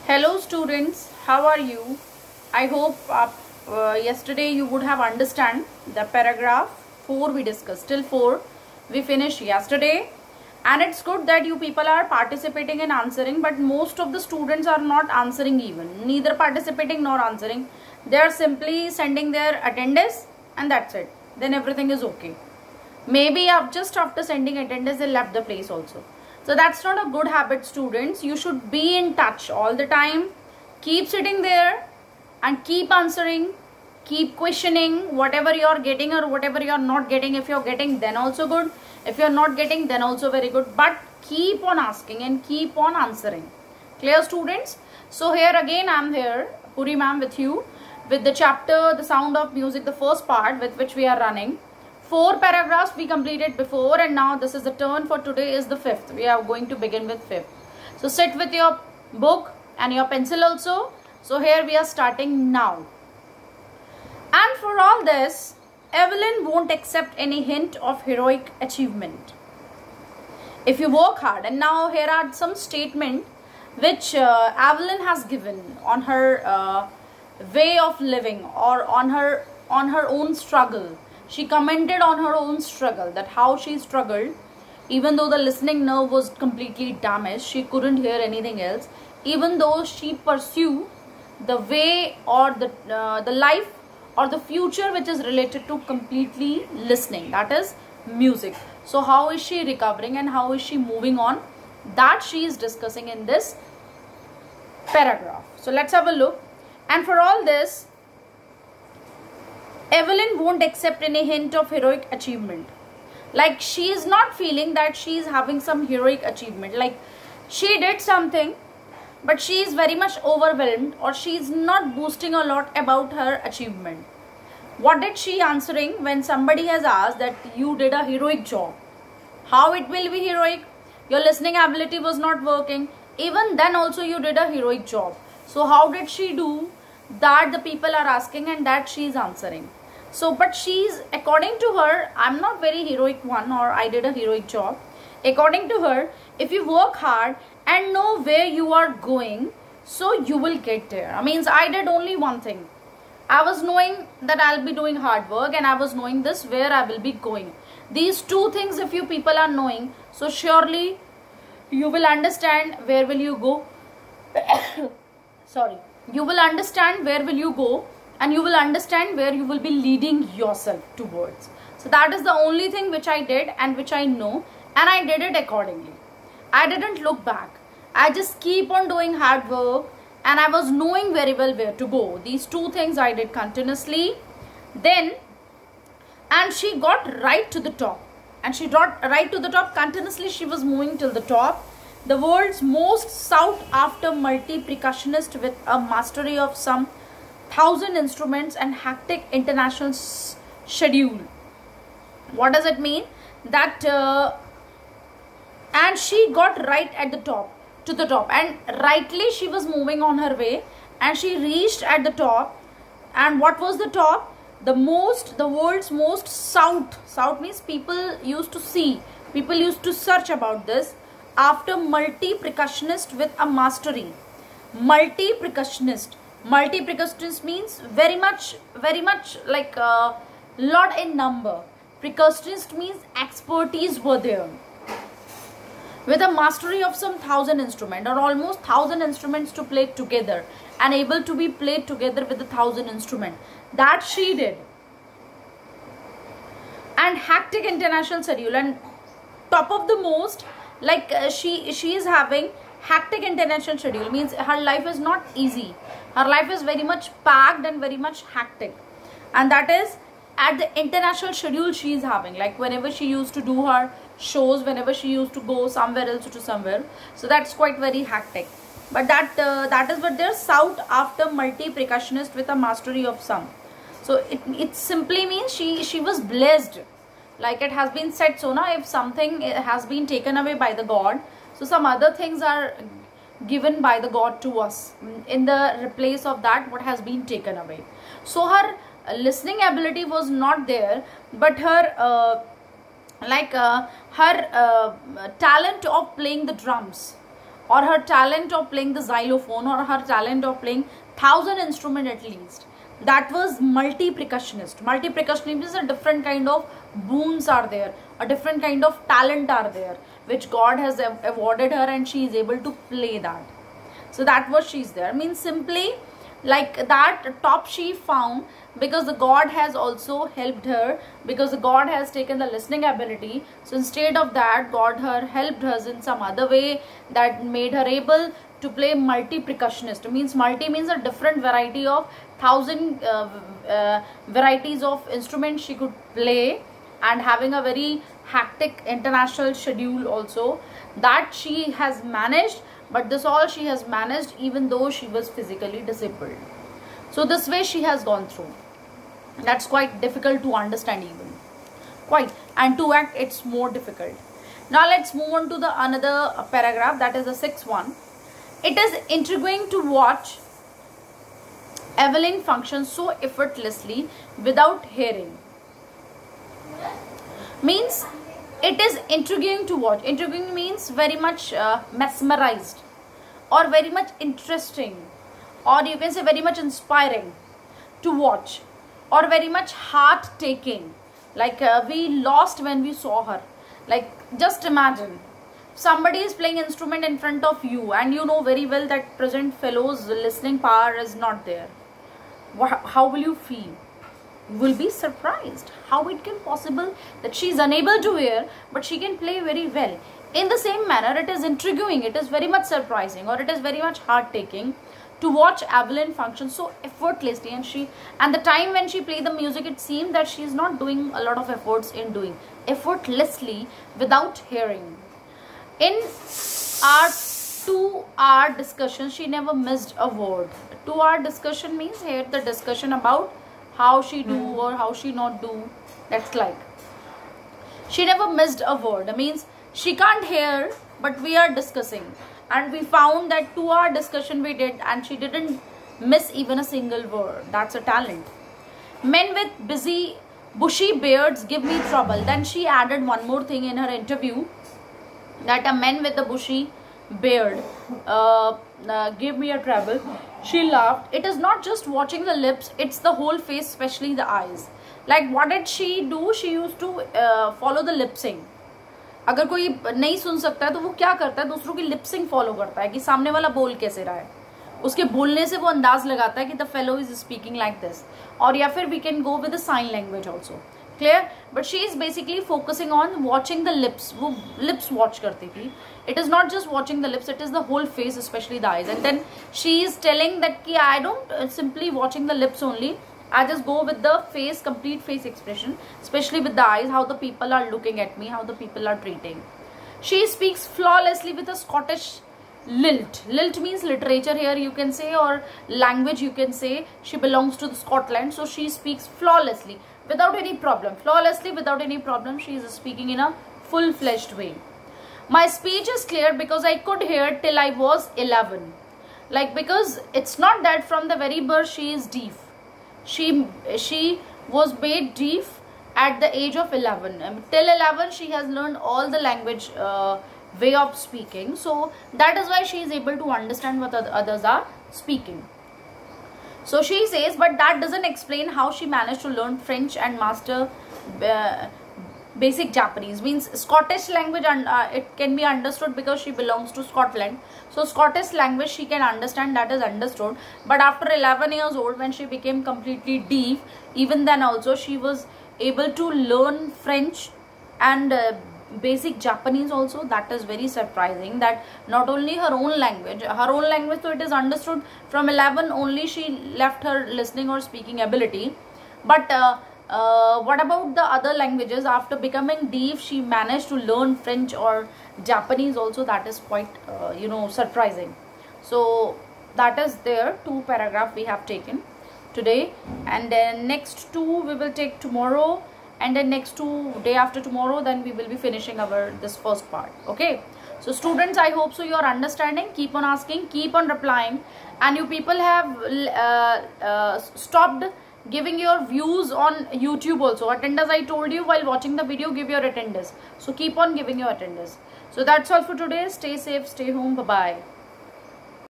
Hello students, how are you? I hope yesterday you would have understand the paragraph 4 we discussed. Till 4 we finished yesterday, and it's good that you people are participating and answering, but most of the students are not answering, even neither participating nor answering. They are simply sending their attendance and that's it. Then everything is okay. Maybe just after sending attendance they left the place also. So that's not a good habit, students. You should be in touch all the time. Keep sitting there and keep answering, keep questioning whatever you are getting or whatever you are not getting. If you are getting, then also good. If you are not getting, then also very good. But keep on asking and keep on answering. Clear, students? So here again I am here, Puri ma'am, with you with the chapter The Sound of Music, the first part with which we are running. 4 paragraphs we completed before, and now this is the turn for today is the 5th. We are going to begin with 5th. So sit with your book and your pencil also. So here we are starting now. And for all this, Evelyn won't accept any hint of heroic achievement if you work hard. And now here are some statements which Evelyn has given on her way of living, or on her own struggle. She commented on her own struggle, that how she struggled, even though the listening nerve was completely damaged, she couldn't hear anything else, even though she pursued the way or the life or the future which is related to completely listening, that is music. So how is she recovering and how is she moving on, that she is discussing in this paragraph. So let's have a look. And for all this, Evelyn won't accept any hint of heroic achievement. Like, she is not feeling that she is having some heroic achievement. Like, she did something, but she is very much overwhelmed, or she is not boasting a lot about her achievement. What did she answering when somebody has asked that you did a heroic job? How it will be heroic? Your listening ability was not working. Even then also you did a heroic job. So how did she do? That the people are asking, and that she is answering. So, but she's, according to her, I'm not very heroic one, or I did a heroic job. According to her, if you work hard and know where you are going, so you will get there. I mean, I did only one thing. I was knowing that I'll be doing hard work, and I was knowing this where I will be going. These two things, if you people are knowing, so surely you will understand where will you go. Sorry. You will understand where will you go, and you will understand where you will be leading yourself towards. So that is the only thing which I did and which I know, and I did it accordingly. I didn't look back. I just keep on doing hard work, and I was knowing very well where to go. These two things I did continuously. Then, and she got right to the top. And she got right to the top continuously. She was moving till the top. The world's most sought after multi-percussionist with a mastery of some 1,000 instruments and hectic international schedule. What does it mean? That and she got right at the top, to the top, and rightly she was moving on her way, and she reached at the top. And what was the top? The world's most sought means people used to see, people used to search about this, after multi-percussionist with a mastery. Multi-percussionist means very much like lot in number. Percussionist means expertise were there, with a mastery of some 1,000 instruments, or almost 1,000 instruments to play together, and able to be played together with the 1,000 instruments. That she did. And hectic international schedule, and top of the most, like she is having hectic international schedule, means her life is not easy. Her life is very much packed and very much hectic, and that is at the international schedule she is having. Like whenever she used to do her shows, whenever she used to go somewhere else to somewhere, so that's quite very hectic. But that is what they're sought after multi-percussionist with a mastery of some. So it simply means she was blessed. Like it has been said, so now if something has been taken away by the God, so some other things are given by the God to us in the replace of that what has been taken away. So her listening ability was not there, but her talent of playing the drums, or her talent of playing the xylophone, or her talent of playing 1,000 instruments at least. That was multi-percussionist. Multi-percussionist means a different kind of boons are there, a different kind of talent are there, which God has awarded her, and she is able to play that. So that was she's there. Means simply like that top she found because the God has also helped her, because the God has taken the listening ability. So instead of that, God helped her in some other way that made her able to play multi-percussionist. Means multi means a different variety of 1,000 varieties of instruments she could play, and having a very hectic international schedule also, that she has managed. But this all she has managed even though she was physically disabled. So this way she has gone through. That's quite difficult to understand even. Quite. And to act, it's more difficult. Now let's move on to the another paragraph, that is the 6th one. It is intriguing to watch Evelyn function so effortlessly without hearing. Means it is intriguing to watch. Intriguing means very much mesmerized, or very much interesting, or you can say very much inspiring to watch, or very much heart-taking. Like we lost when we saw her. Like just imagine somebody is playing instrument in front of you, and you know very well that present fellow's listening power is not there. How will you feel? You will be surprised how it can possible that she is unable to hear but she can play very well. In the same manner, it is intriguing, it is very much surprising, or it is very much heart-taking to watch Evelyn function so effortlessly, and the time when she played the music, it seemed that she is not doing a lot of efforts in doing effortlessly without hearing. In our 2-hour discussion, she never missed a word. 2-hour discussion means here the discussion about how she do or how she not do. That's like she never missed a word. That means she can't hear, but we are discussing, and we found that 2-hour discussion we did, and she didn't miss even a single word. That's a talent. Men with bushy beards give me trouble. Then she added one more thing in her interview, that a man with a bushy beard give me a trouble. She laughed. It is not just watching the lips, it's the whole face, especially the eyes. Like what did she do? She used to follow the lip sync. अगर कोई नहीं सुन सकता है तो वो क्या करता है, दूसरों की लिप सिंक फॉलो करता है कि सामने वाला बोल कैसे रहा है, उसके बोलने से वो अंदाज लगाता है कि the fellow is speaking like this. और या फिर we can go with the sign language also. Clear? But she is basically focusing on watching the lips. वो लिप्स वॉच करती थी. It is not just watching the lips, it is the whole face, specially the eyes. And then she is telling that कि I don't simply watching the lips only, I just go with the face, complete face expression, especially with the eyes, how the people are looking at me, how the people are treating. She speaks flawlessly with a Scottish lilt. Lilt means literature here you can say, or language you can say. She belongs to the Scotland, so she speaks flawlessly without any problem. Flawlessly without any problem, she is speaking in a full-fledged way. My speech is clear because I could hear till I was 11. Like, because it's not that from the very birth she is deaf. She was made deaf at the age of 11. Till 11 she has learned all the language way of speaking. So that is why she is able to understand what others are speaking. So she says, but that doesn't explain how she managed to learn French and master basic Japanese. Means Scottish language, and it can be understood because she belongs to Scotland. So Scottish language she can understand, that is understood. But after 11 years old, when she became completely deaf, even then also she was able to learn French and basic Japanese also. That is very surprising, that not only her own language, so it is understood from 11 only she left her listening or speaking ability. But what about the other languages? After becoming deaf, she managed to learn French or Japanese also. That is quite surprising. So that is there 2 paragraphs we have taken today, and then next 2 we will take tomorrow, and then next 2 day after tomorrow, then we will be finishing this first part. Okay, so students, I hope so you are understanding. Keep on asking, keep on replying, and you people have stopped giving your views on YouTube also. Attendance, I told you while watching the video, give your attendance. So keep on giving your attendance. So that's all for today. Stay safe, stay home. Bye-bye.